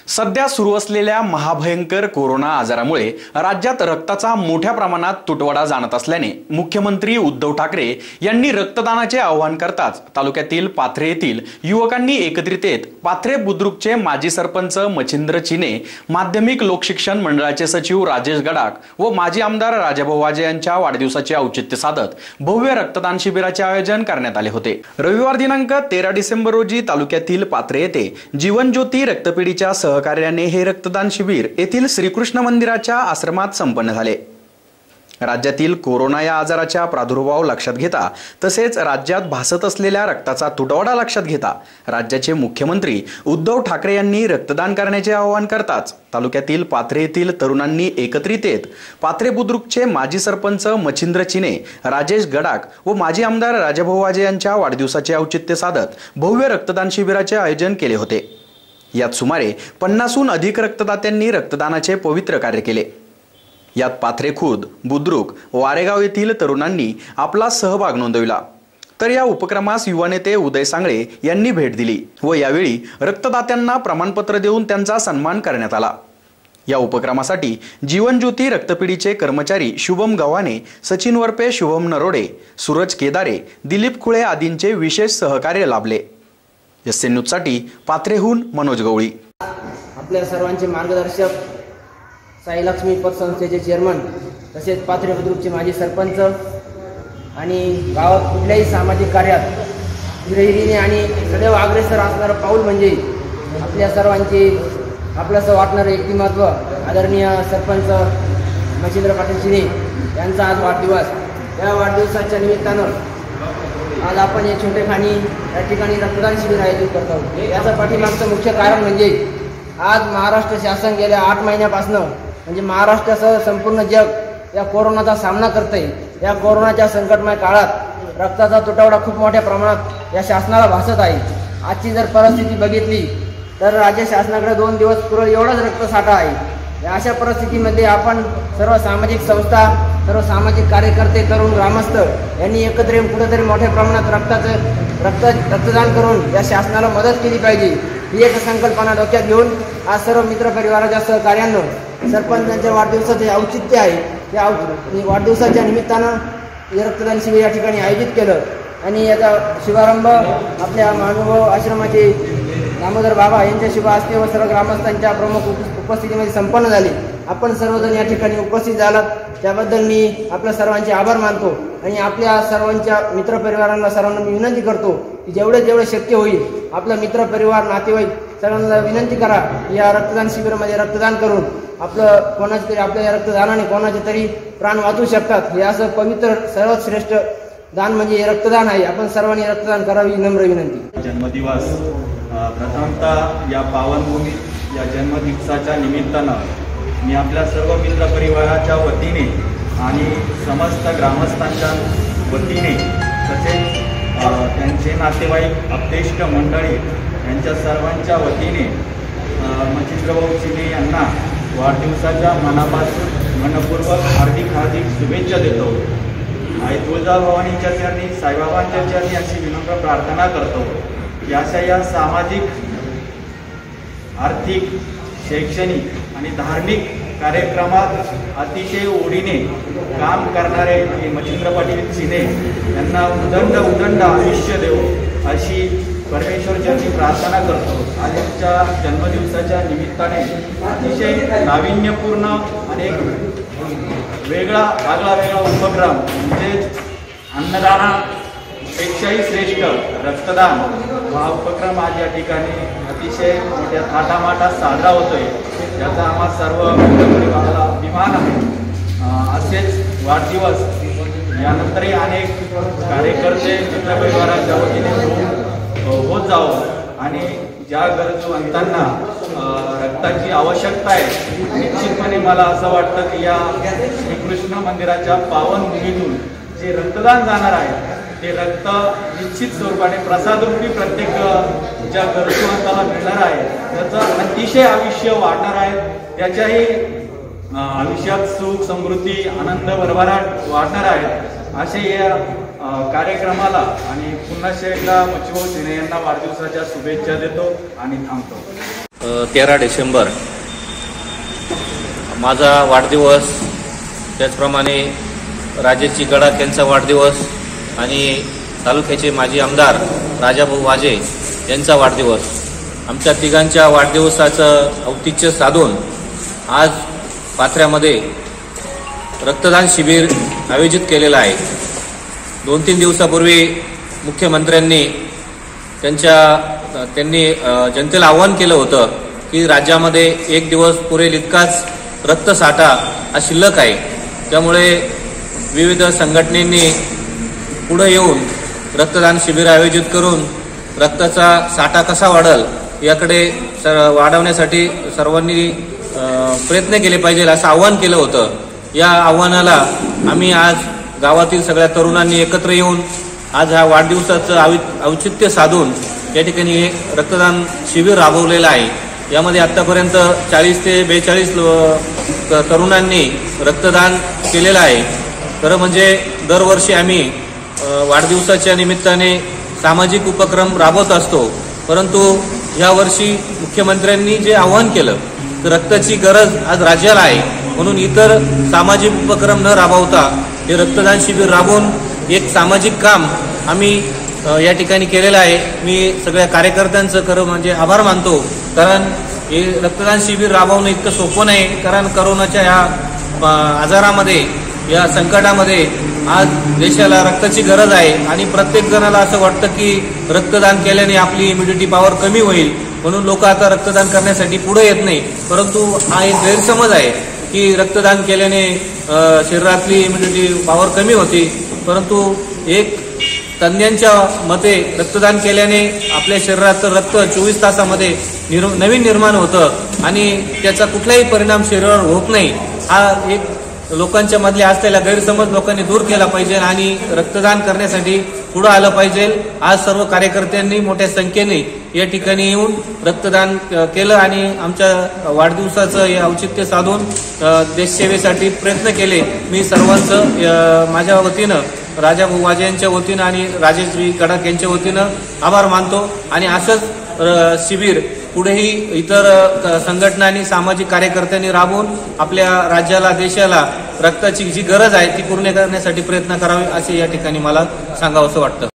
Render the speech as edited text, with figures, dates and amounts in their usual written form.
सध्या सुरू असलेल्या महाभयंकर कोरोना आजारामुळे राज्यात रक्ताचा मोठ्या प्रमाणात तुटवडा जाणवत असल्याने मुख्यमंत्री उद्धव ठाकरे यांनी रक्तदानाचे आवाहन करताच तालुक्यातील पाथरे येथील युवकांनी एकत्रित येत पाथरे बुद्रुकचे माजी सरपंच मच्छिंद्र चिने, माध्यमिक लोकशिक्षण मंडळाचे सचिव राजेश गडाख व माजी आमदार राजाभाऊ वाजे यांच्या वाढदिवसाचे औचित्य साधत भव्य रक्तदान शिबिराचे आयोजन करण्यात आले होते। रविवार दिनांक 13 डिसेंबर रोजी तालुक्यातील पाथरे येथे जीवन ज्योती रक्तपेढीच्या सहकार्याने हे रक्तदान शिबिर येथील श्रीकृष्ण मंदिराच्या आश्रमात संपन्न झाले। राज्यातील कोरोना या आजाराच्या प्रादुर्भाव लक्षात घेता तसेच राज्यात भासत असलेल्या रक्ताचा तुटवडा लक्षात घेता राज्याचे मुख्यमंत्री उद्धव ठाकरे यांनी रक्तदान करण्याचे आवाहन करताच तालुक्यातील पाथरे येथील तरुणांनी एकत्रित येत पाथरे बुद्रुकचे माजी सरपंच मच्छिंद्र चिने, राजेश गडाख व माजी आमदार राजाभाऊ वाजे यांच्या वाढदिवसाचे औचित्य साधत भव्य रक्तदान शिबिराचे आयोजन केले होते। यात सुमारे 50हून अधिक रक्तदात्यांनी रक्तदानाचे पवित्र कार्य केले। यात पाथरे खुर्द, बुद्रुक, वारेगाव येथील तरुणांनी आपला सहभाग नोंदविला। तर या उपक्रमास युवा नेते उदय सांगळे यांनी भेट दिली व यावेळी रक्तदात्यांना प्रमाणपत्र देऊन त्यांचा सन्मान करण्यात आला। या उपक्रमासाठी जीवन ज्योती रक्तपेढीचे कर्मचारी शुभम गव्हाणे, सचिन वरपे, शुभम नरोडे, सूरज केदारे, दिलीप खुळे आदींचे विशेष सहकार्य लाभले। एसएन न्यूजसाठी पाथरेहून मनोज गवळी। आपल्या सर्वांचे मार्गदर्शक साई लक्ष्मी पतसंस्थेचे चेअरमन तसेच पाथरे बुद्रुकचे माजी सरपंच आणि गावात कुठल्याही सामाजिक कार्यात हिरिरीने आणि सदैव अग्रेसर असणारं पाऊल म्हणजे आपल्या सर्वांचे आपलंसं वाटणारं व्यक्तिमत्व आदरणीय सरपंच मच्छिंद्र पाटील चिने यांचा आज वाढदिवस। या वाढदिवसाच्या निमित्तानं आज आपण हे छोटेखानी या ठिकाणी रक्तदान शिबिर आयोजित करत आहोत। याचं पाठीमागचं मुख्य कारण म्हणजे आज महाराष्ट्र शासन गेल्या 8 महिन्यापासून म्हणजे महाराष्ट्रासह संपूर्ण जग या कोरोनाचा सामना करते। या कोरोनाच्या संकटमय काळात रक्ताचा तुटवडा खूप मोठ्या प्रमाणात या शासनाला भासत आहे। आजची जर परिस्थिती बघितली तर राज्य शासनाकडे 2 दिवस पुरेल एवढाच रक्तसाठा आहे। या अशा परिस्थितीमध्ये आपण सर्व सामाजिक संस्था, सर्व सामाजिक कार्यकर्ते, तरुण, ग्रामस्थ यांनी एकत्र येऊन कुठेतरी मोठ्या प्रमाणात रक्तदान करून या शासनाला मदत केली पाहिजे ही एक संकल्पना डोक्यात घेऊन आज सर्व मित्रपरिवाराच्या सहकार्यानं सरपंचांच्या वाढदिवसाचे औचित्य आहे त्या वाढदिवसाच्या निमित्तानं हे रक्तदान शिबिर या ठिकाणी आयोजित केलं आणि याचा शुभारंभ आपल्या महानुभाव आश्रमाचे दामोदर बाबा यांच्या शुभ हस्ते व सर्व ग्रामस्थांच्या प्रमुख उपस्थितीमध्ये संपन्न झाले। आपण सर्वजण या ठिकाणी उपस्थित झालात त्याबद्दल मी आपल्या सर्वांचे आभार मानतो आणि आपल्या सर्वांच्या मित्रपरिवारांना सर्वांना मी विनंती करतो की जेवढे शक्य होईल आपला मित्रपरिवार, नातेवाईक सर्वांना विनंती करा या रक्तदान शिबिरामध्ये रक्तदान करून आपलं कोणाचे तरी आपल्या या रक्तदानाने कोणाचे तरी प्राण वाचू शकतात। हे असं पवित्र सर्वात श्रेष्ठ दान म्हणजे हे रक्तदान आहे। आपण सर्वांनी रक्तदान करावी नम्र विनंती। जन्मदिवस प्रथमतः या पावनभूमीत या जन्मदिवसाच्या निमित्तानं मी आपल्या सर्व मित्रपरिवाराच्या वतीने आणि समस्त ग्रामस्थांच्या वतीने तसेच त्यांचे नातेवाईक, अपतेष्ट मंडळी यांच्या सर्वांच्या वतीने मच्छिंद्रभाऊ चिने यांना वाढदिवसाच्या मनापासून मनपूर्वक हार्दिक शुभेच्छा देतो। आई तुळजाभवानीच्या चरणी, साईबाबांच्या चरणी अशी विनम्र प्रार्थना करतो की अशा या सामाजिक, आर्थिक, शैक्षणिक आणि धार्मिक कार्यक्रमात अतिशय ओढीने काम करणारे मच्छिंद्र पाटील चिने यांना उदंड आयुष्य देव अशी परमेश्वरचरणी प्रार्थना करतो। आजच्या जन्मदिवसाच्या निमित्ताने अतिशय नाविन्यपूर्ण आणि वेगळा उपक्रम म्हणजे अन्नदानापेक्षाही श्रेष्ठ रक्तदान हा उपक्रम आज या ठिकाणी अतिशय मोठ्या थाटामाटात साजरा होतोय। याचा आम्हा सर्व मित्रपरिवाराला अभिमान आहे। असेच वाढदिवस यानंतरही अनेक कार्यकर्ते मित्रपरिवाराच्या वतीने होत जावं आणि ज्या गरजूवंतांना रक्ताची आवश्यकता आहे निश्चितपणे मला असं वाटतं की या श्रीकृष्ण मंदिराच्या पावनभूमीतून जे रक्तदान जाणार आहे ते रक्त निश्चित स्वरूपाने प्रसादरूपी प्रत्येक ज्या गरजूवंताला मिळणार आहे त्याचं अतिशय आयुष्य वाढणार आहे। त्याच्याही आयुष्यात सुख, समृद्धी, आनंद, भरभराट वाढणार आहे। असे या कार्यक्रमाला आणि पुन्हा एकदा मच्छिंद्रभाऊ चिने यांना वाढदिवसाच्या शुभेच्छा देतो आणि थांबतो। 13 डिसेंबर माझा वाढदिवस, त्याचप्रमाणे राजेशजी गडाख यांचा वाढदिवस आणि तालुक्याचे माजी आमदार राजाभाऊ वाजे यांचा वाढदिवस, आमच्या तिघांच्या वाढदिवसाचं औचित्य साधून आज पाथऱ्यामध्ये रक्तदान शिबिर आयोजित केलेलं आहे. 2-3 दिवसापूर्वी मुख्यमंत्र्यांनी त्यांनी जनतेला आवाहन केलं होतं की राज्यामध्ये 1 दिवस पुरेल इतकाच रक्तसाठा हा शिल्लक आहे. त्यामुळे विविध संघटनेनी पुढे येऊन रक्तदान शिबिर आयोजित करून रक्ताचा साठा कसा वाढेल याकडे वाढवण्यासाठी सर्वांनी प्रयत्न केले पाहिजे असं आवाहन केलं होतं. या आव्हानाला आम्ही आज गावातील सगळ्या तरुणांनी एकत्र येऊन आज हा वाढदिवसाचं औचित्य साधून या ठिकाणी एक रक्तदान शिबिर राबवलेलं आहे. यामध्ये आतापर्यंत 40 ते 42 तरुणांनी रक्तदान केलेलं आहे. खरं म्हणजे दरवर्षी आम्ही वाढदिवसाच्या निमित्ताने सामाजिक उपक्रम राबवत असतो, परंतु यावर्षी मुख्यमंत्र्यांनी जे आवाहन केलं तर रक्ताची गरज आज राज्याला आहे, म्हणून इतर सामाजिक उपक्रम न राबवता हे रक्तदान शिबिर राबवून एक सामाजिक काम आम्ही या ठिकाणी केलेलं आहे. मी सगळ्या कार्यकर्त्यांचं खरं म्हणजे आभार मानतो, कारण हे रक्तदान शिबिर राबवणं इतकं सोपं नाही. कारण करोनाच्या या आजारामध्ये, या संकटामध्ये आज देशाला रक्ताची गरज आहे आणि प्रत्येक जणाला असं वाटतं की रक्तदान केल्याने आपली इम्युनिटी पॉवर कमी होईल, म्हणून लोक आता रक्तदान करण्यासाठी पुढे येत नाही. परंतु हा एक गैरसमज आहे की रक्तदान केल्याने शरीरातली इम्युनिटी पॉवर कमी होते, परंतु एक तज्ञांच्या मते रक्तदान केल्याने आपल्या शरीराचं रक्त 24 तासामध्ये नवीन निर्माण होतं आणि त्याचा कुठलाही परिणाम शरीरावर होत नाही. हा एक लोकांच्या मधले असलेला गैरसमज लोकांनी दूर केला पाहिजे आणि रक्तदान करण्यासाठी पुढे आलं पाहिजे. आज सर्व कार्यकर्त्यांनी मोठ्या संख्येने या ठिकाणी येऊन रक्तदान केलं आणि आमच्या वाढदिवसाचं हे औचित्य साधून देशसेवेसाठी प्रयत्न केले. मी सर्वांचं माझ्या वतीनं, राजाभाऊ वाजे यांच्या वतीनं आणि राजेशजी गडाख यांच्या वतीनं आभार मानतो आणि असंच शिबिर पुढेही इतर संघटना आणि सामाजिक कार्यकर्त्यांनी राबवून आपल्या राज्याला, देशाला रक्ताची जी गरज आहे ती पूर्ण करण्यासाठी प्रयत्न करावे असे या ठिकाणी मला सांगावंसं वाटतं.